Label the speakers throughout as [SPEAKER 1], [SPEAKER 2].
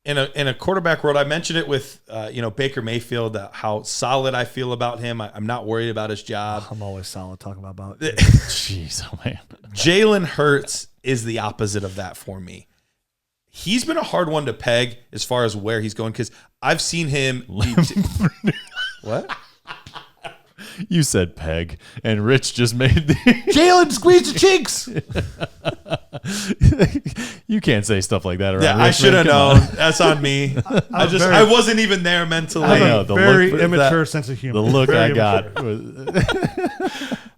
[SPEAKER 1] In a quarterback world, I mentioned it with Baker Mayfield, how solid I feel about him. I'm not worried about his job.
[SPEAKER 2] I'm always solid talking about
[SPEAKER 3] Jeez, oh man.
[SPEAKER 1] Jalen Hurts is the opposite of that for me. He's been a hard one to peg as far as where he's going because I've seen him. What?
[SPEAKER 3] You said peg, and Rich just made the
[SPEAKER 2] Jalen squeeze the cheeks.
[SPEAKER 3] You can't say stuff like that around.
[SPEAKER 1] Yeah,
[SPEAKER 3] Rich,
[SPEAKER 1] I should have
[SPEAKER 3] man.
[SPEAKER 1] known. That's on me. I wasn't even there mentally.
[SPEAKER 2] I have
[SPEAKER 3] the
[SPEAKER 2] a very
[SPEAKER 3] look-
[SPEAKER 2] immature sense of humor.
[SPEAKER 3] The look
[SPEAKER 2] Very
[SPEAKER 3] I got.
[SPEAKER 2] immature.
[SPEAKER 3] Was,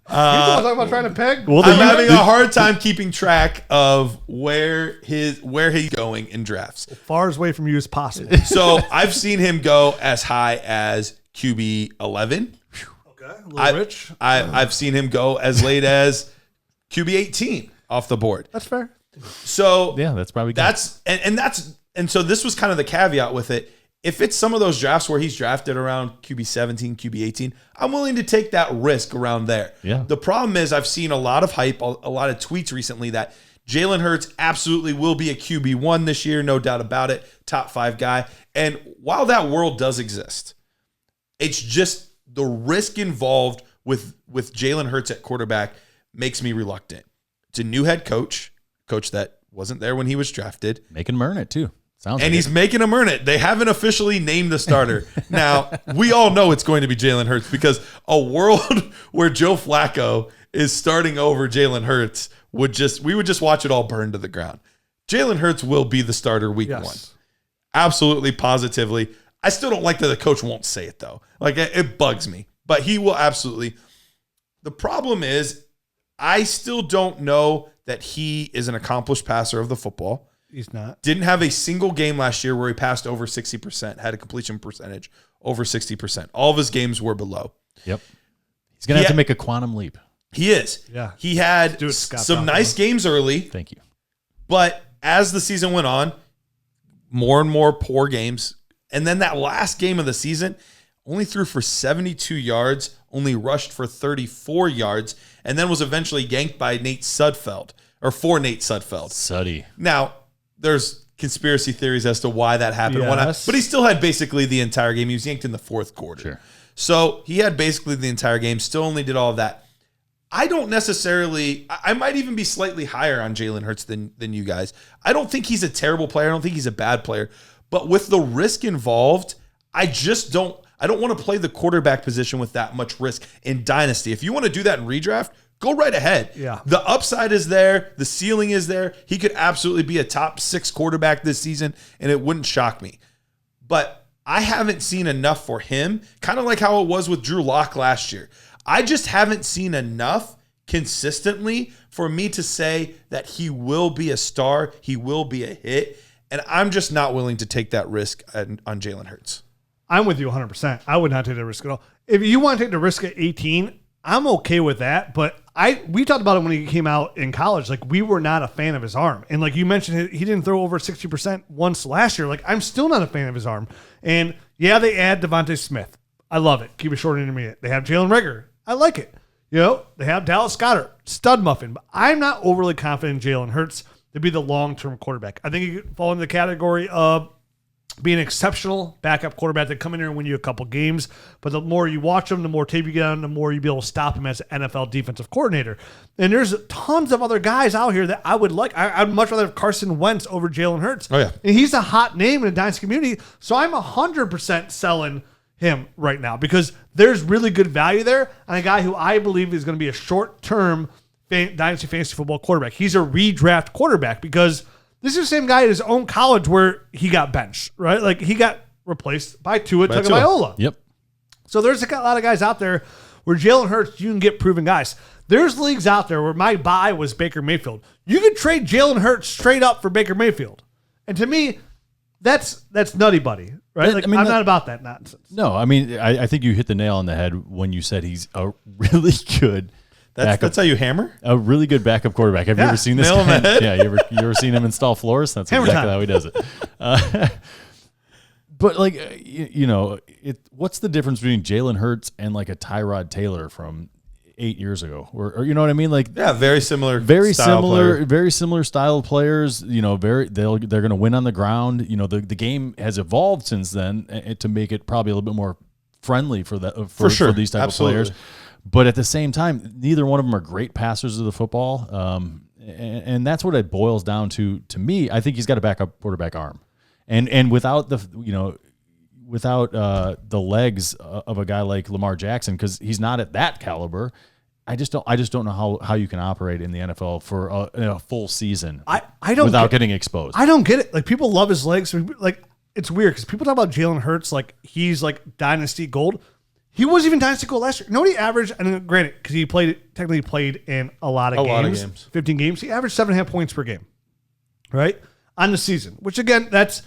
[SPEAKER 2] You talking about trying to peg?
[SPEAKER 3] well,
[SPEAKER 1] I'm
[SPEAKER 3] then
[SPEAKER 1] having a hard time keeping track of where he's going in drafts.
[SPEAKER 2] Far as away from you as possible.
[SPEAKER 1] So I've seen him go as high as QB 11.
[SPEAKER 2] Okay, a little rich.
[SPEAKER 1] I've seen him go as late as QB 18 off the board.
[SPEAKER 2] That's fair.
[SPEAKER 1] So
[SPEAKER 3] yeah, that's probably good.
[SPEAKER 1] and so this was kind of the caveat with it. If it's some of those drafts where he's drafted around QB 17, QB 18, I'm willing to take that risk around there.
[SPEAKER 3] Yeah.
[SPEAKER 1] The problem is I've seen a lot of hype, a lot of tweets recently that Jalen Hurts absolutely will be a QB1 this year, no doubt about it, top 5 guy. And while that world does exist, it's just the risk involved with Jalen Hurts at quarterback makes me reluctant. It's a new head coach that wasn't there when he was drafted.
[SPEAKER 3] Making him earn it too. Sounds
[SPEAKER 1] And
[SPEAKER 3] like
[SPEAKER 1] he's making him earn it. They haven't officially named the starter. Now, we all know it's going to be Jalen Hurts because a world where Joe Flacco is starting over Jalen Hurts we would just watch it all burn to the ground. Jalen Hurts will be the starter week 1. Absolutely, positively. I still don't like that the coach won't say it, though. Like, it bugs me. But he will absolutely. The problem is, I still don't know that he is an accomplished passer of the football.
[SPEAKER 2] He's not.
[SPEAKER 1] Didn't have a single game last year where he passed over 60%, had a completion percentage over 60%. All of his games were below.
[SPEAKER 3] Yep. He's going to have to make a quantum leap.
[SPEAKER 1] He is.
[SPEAKER 2] Yeah.
[SPEAKER 1] He had
[SPEAKER 2] Do it, Scott
[SPEAKER 1] some
[SPEAKER 2] Bauer.
[SPEAKER 1] nice games early,
[SPEAKER 3] Thank you.
[SPEAKER 1] but as the season went on, more and more poor games. And then that last game of the season, only threw for 72 yards, only rushed for 34 yards, and then was eventually yanked by Nate Sudfeld, or for Nate Sudfeld.
[SPEAKER 3] Suddy.
[SPEAKER 1] Now, there's conspiracy theories as to why that happened.
[SPEAKER 2] Yes.
[SPEAKER 1] But he still had basically the entire game. He was yanked in the 4th quarter.
[SPEAKER 3] Sure.
[SPEAKER 1] So he had basically the entire game, still only did all of that. I don't necessarily, I might even be slightly higher on Jalen Hurts than you guys. I don't think he's a terrible player. I don't think he's a bad player. But with the risk involved, I don't want to play the quarterback position with that much risk in Dynasty. If you want to do that in redraft, go right ahead.
[SPEAKER 2] Yeah.
[SPEAKER 1] The upside is there. The ceiling is there. He could absolutely be a top 6 quarterback this season, and it wouldn't shock me. But I haven't seen enough for him, kind of like how it was with Drew Lock last year. I just haven't seen enough consistently for me to say that he will be a star, he will be a hit, and I'm just not willing to take that risk on Jalen Hurts.
[SPEAKER 2] I'm with you 100%. I would not take the risk at all. If you want to take the risk at 18, I'm okay with that. But we talked about it when he came out in college. Like, we were not a fan of his arm. And like you mentioned, he didn't throw over 60% once last year. Like, I'm still not a fan of his arm. And yeah, they add Devontae Smith. I love it. Keep it short and intermediate. They have Jalen Reagor. I like it. You know, they have Dallas Goedert, stud muffin. But I'm not overly confident in Jalen Hurts to be the long-term quarterback. I think he could fall into the category of being an exceptional backup quarterback that come in here and win you a couple games. But the more you watch him, the more tape you get on, the more you be able to stop him as an NFL defensive coordinator. And there's tons of other guys out here that I would like. I'd much rather have Carson Wentz over Jalen Hurts.
[SPEAKER 1] Oh, yeah.
[SPEAKER 2] And he's a hot name in the Dynasty community. So I'm 100% selling him right now because there's really good value there on a guy who I believe is going to be a short-term Dynasty fantasy football quarterback. He's a redraft quarterback because this is the same guy at his own college where he got benched, right? Like, he got replaced by Tua Tagovailoa.
[SPEAKER 3] Yep.
[SPEAKER 2] So there's a lot of guys out there where Jalen Hurts, you can get proven guys. There's leagues out there where my buy was Baker Mayfield. You could trade Jalen Hurts straight up for Baker Mayfield. And to me, that's nutty buddy, right? Like, I mean, I'm not about that nonsense.
[SPEAKER 3] No, I mean, I think you hit the nail on the head when you said he's a really good
[SPEAKER 1] That's how you hammer?
[SPEAKER 3] A really good backup quarterback. Have you ever seen this
[SPEAKER 1] nail on
[SPEAKER 3] guy?
[SPEAKER 1] the head.
[SPEAKER 3] Yeah, you ever seen him install floors? That's
[SPEAKER 2] Hammer
[SPEAKER 3] exactly
[SPEAKER 2] time.
[SPEAKER 3] how he does it. But like, what's the difference between Jalen Hurts and like a Tyrod Taylor from 8 years ago, or you know what I mean? Like,
[SPEAKER 1] yeah, very similar
[SPEAKER 3] style of players. You know, they're going to win on the ground. You know, the game has evolved since then to make it probably a little bit more friendly for these type of players. But at the same time, neither one of them are great passers of the football. And that's what it boils down to me. I think he's got a backup quarterback arm. And without the legs of a guy like Lamar Jackson, because he's not at that caliber, I just don't know how you can operate in the NFL for a full season without getting exposed.
[SPEAKER 2] I don't get it. Like, people love his legs. Like, it's weird because people talk about Jalen Hurts like he's like dynasty gold. He wasn't even dynasty gold last year. You know what he averaged? And granted, because he technically played in a lot of games, 15 games. He averaged 7.5 points per game, right, on the season. Which again, that's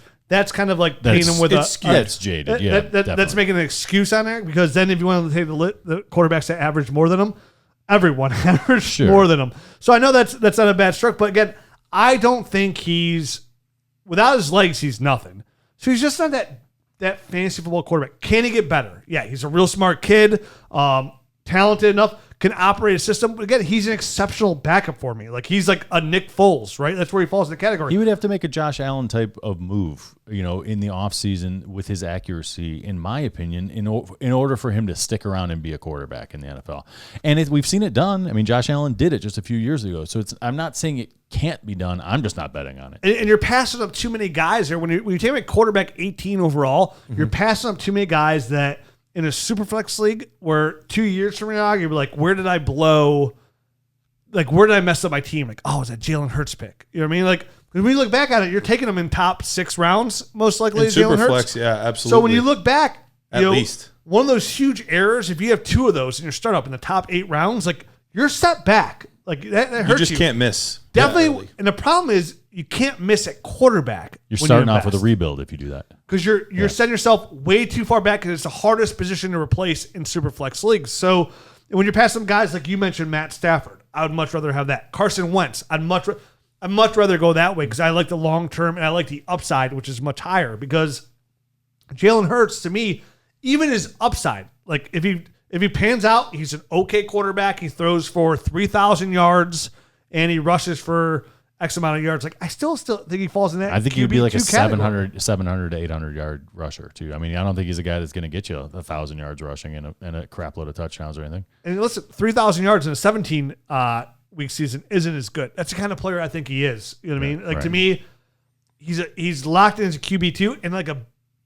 [SPEAKER 2] kind of like painting him with
[SPEAKER 3] that's jaded.
[SPEAKER 2] That's making an excuse on there, because then if you want to take the quarterbacks that average more than him, everyone averaged more than him. So I know that's not a bad stroke, but again, I don't think without his legs, he's nothing. So he's just not that fantasy football quarterback. Can he get better? Yeah, he's a real smart kid, talented enough, can operate a system. But again, he's an exceptional backup for me. Like, he's like a Nick Foles, right? That's where he falls in the category.
[SPEAKER 3] He would have to make a Josh Allen type of move, you know, in the offseason with his accuracy, in my opinion, in order for him to stick around and be a quarterback in the NFL. And we've seen it done. I mean, Josh Allen did it just a few years ago. So I'm not saying it can't be done. I'm just not betting on it.
[SPEAKER 2] And you're passing up too many guys there. When you take a quarterback 18 overall, you're passing up too many guys that in a super flex league where 2 years from now, you'll be like, where did I blow? Like, where did I mess up my team? Like, oh, it's that Jalen Hurts pick. You know what I mean? Like, when you look back at it, you're taking him in top 6 rounds, most likely.
[SPEAKER 1] In super flex, yeah, absolutely.
[SPEAKER 2] So when you look back,
[SPEAKER 1] at least
[SPEAKER 2] one of those huge errors, if you have 2 of those in your startup in the top 8 rounds, like, you're set back. Like, that hurts you.
[SPEAKER 1] You just can't miss.
[SPEAKER 2] Definitely. And the problem is you can't miss at quarterback.
[SPEAKER 3] You're starting off with a rebuild if you do that.
[SPEAKER 2] Because you're setting yourself way too far back, because it's the hardest position to replace in super flex leagues. So when you're passing guys like you mentioned, Matt Stafford, I would much rather have that. Carson Wentz, I'd much rather go that way, because I like the long term and I like the upside, which is much higher. Because Jalen Hurts, to me, even his upside, like if he pans out, he's an okay quarterback. He throws for 3,000 yards and he rushes for X amount of yards. Like, I still think he falls in that.
[SPEAKER 3] I think he'd be like a 700 to 800 yard rusher too. I mean, I don't think he's a guy that's going to get you 1,000 yards rushing and a crap load of touchdowns or anything.
[SPEAKER 2] And listen, 3,000 yards in a 17 week season isn't as good. That's the kind of player I think he is. You know what I mean? Like, to me, he's locked in as a QB2 and like a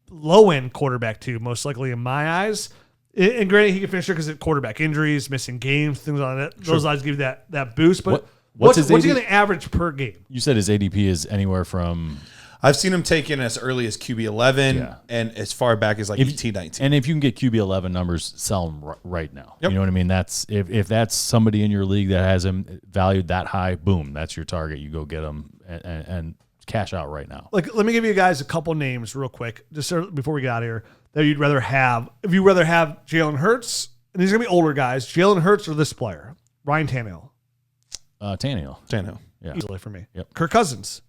[SPEAKER 2] low end quarterback too, most likely in my eyes. And granted, he can finish it because of quarterback injuries, missing games, things like that. Those guys give you that boost. But what's he going to average per game?
[SPEAKER 3] You said his ADP is anywhere from...
[SPEAKER 1] I've seen him taken as early as QB 11 and as far back as like 18, 19.
[SPEAKER 3] And if you can get QB 11 numbers, sell him right now. Yep. You know what I mean? That's if that's somebody in your league that has him valued that high, boom, that's your target. You go get him and cash out right now.
[SPEAKER 2] Like, let me give you guys a couple names real quick, just before we get out of here, that you'd rather have. If you'd rather have Jalen Hurts, and these are going to be older guys, Jalen Hurts or this player, Ryan Tannehill.
[SPEAKER 3] Tannehill. Yeah.
[SPEAKER 2] Easily for me.
[SPEAKER 3] Yep.
[SPEAKER 2] Kirk Cousins.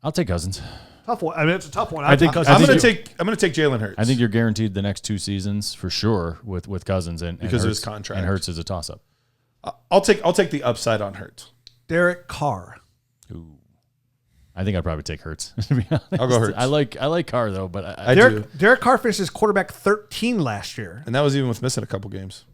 [SPEAKER 3] I'll take Cousins.
[SPEAKER 2] Tough one. I mean, it's a tough one.
[SPEAKER 1] I'm going to take Jalen Hurts.
[SPEAKER 3] I think you're guaranteed the next 2 seasons for sure with Cousins and
[SPEAKER 1] because
[SPEAKER 3] Hurts,
[SPEAKER 1] of his contract.
[SPEAKER 3] And Hurts is a toss up.
[SPEAKER 1] I'll take the upside on Hurts.
[SPEAKER 2] Derek Carr.
[SPEAKER 3] Ooh. I think I'd probably take Hurts. To be honest.
[SPEAKER 1] I'll go Hurts.
[SPEAKER 3] I like Carr though, but
[SPEAKER 1] I do.
[SPEAKER 2] Derek Carr finished his quarterback 13 last year,
[SPEAKER 1] and that was even with missing a couple games.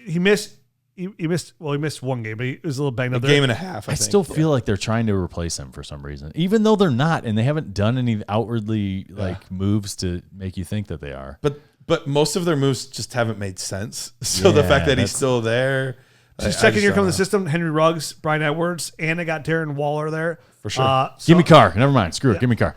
[SPEAKER 2] He missed. He missed one game, but he was a little banged up.
[SPEAKER 1] A game and a half.
[SPEAKER 3] I still feel like they're trying to replace him for some reason, even though they're not, and they haven't done any outwardly moves to make you think that they are.
[SPEAKER 1] But most of their moves just haven't made sense. So the fact that he's still there.
[SPEAKER 2] Second year coming to the system, Henry Ruggs, Brian Edwards, and they got Darren Waller there.
[SPEAKER 1] For sure.
[SPEAKER 3] Give me Carr. Never mind. Screw it. Give me Carr.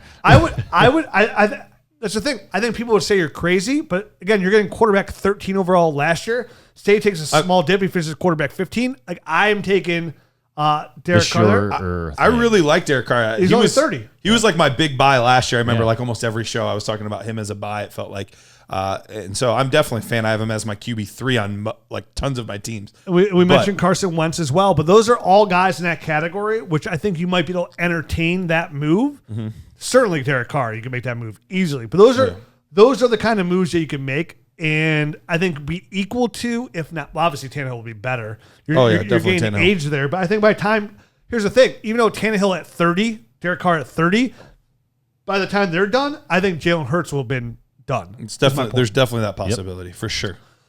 [SPEAKER 2] That's the thing. I think people would say you're crazy, but again, you're getting quarterback 13 overall last year. State takes a small dip. He finishes quarterback 15. Like, I'm taking Derek Carr.
[SPEAKER 1] I really like Derek Carr.
[SPEAKER 2] He's only 30.
[SPEAKER 1] He was like my big buy last year. I remember like almost every show I was talking about him as a buy. It felt like, and so I'm definitely a fan. I have him as my QB3 on like tons of my teams.
[SPEAKER 2] We mentioned Carson Wentz as well, but those are all guys in that category, which I think you might be able to entertain that move. Mm-hmm. Certainly Derek Carr, you can make that move easily. But those are the kind of moves that you can make. and I think be equal to, if not, well, obviously Tannehill will be better.
[SPEAKER 1] You're
[SPEAKER 2] gaining
[SPEAKER 1] Tannehill.
[SPEAKER 2] age there, but I think by the time, here's the thing, even though Tannehill at 30, Derek Carr at 30, by the time they're done, I think Jalen Hurts will have been done.
[SPEAKER 1] There's definitely that possibility for sure.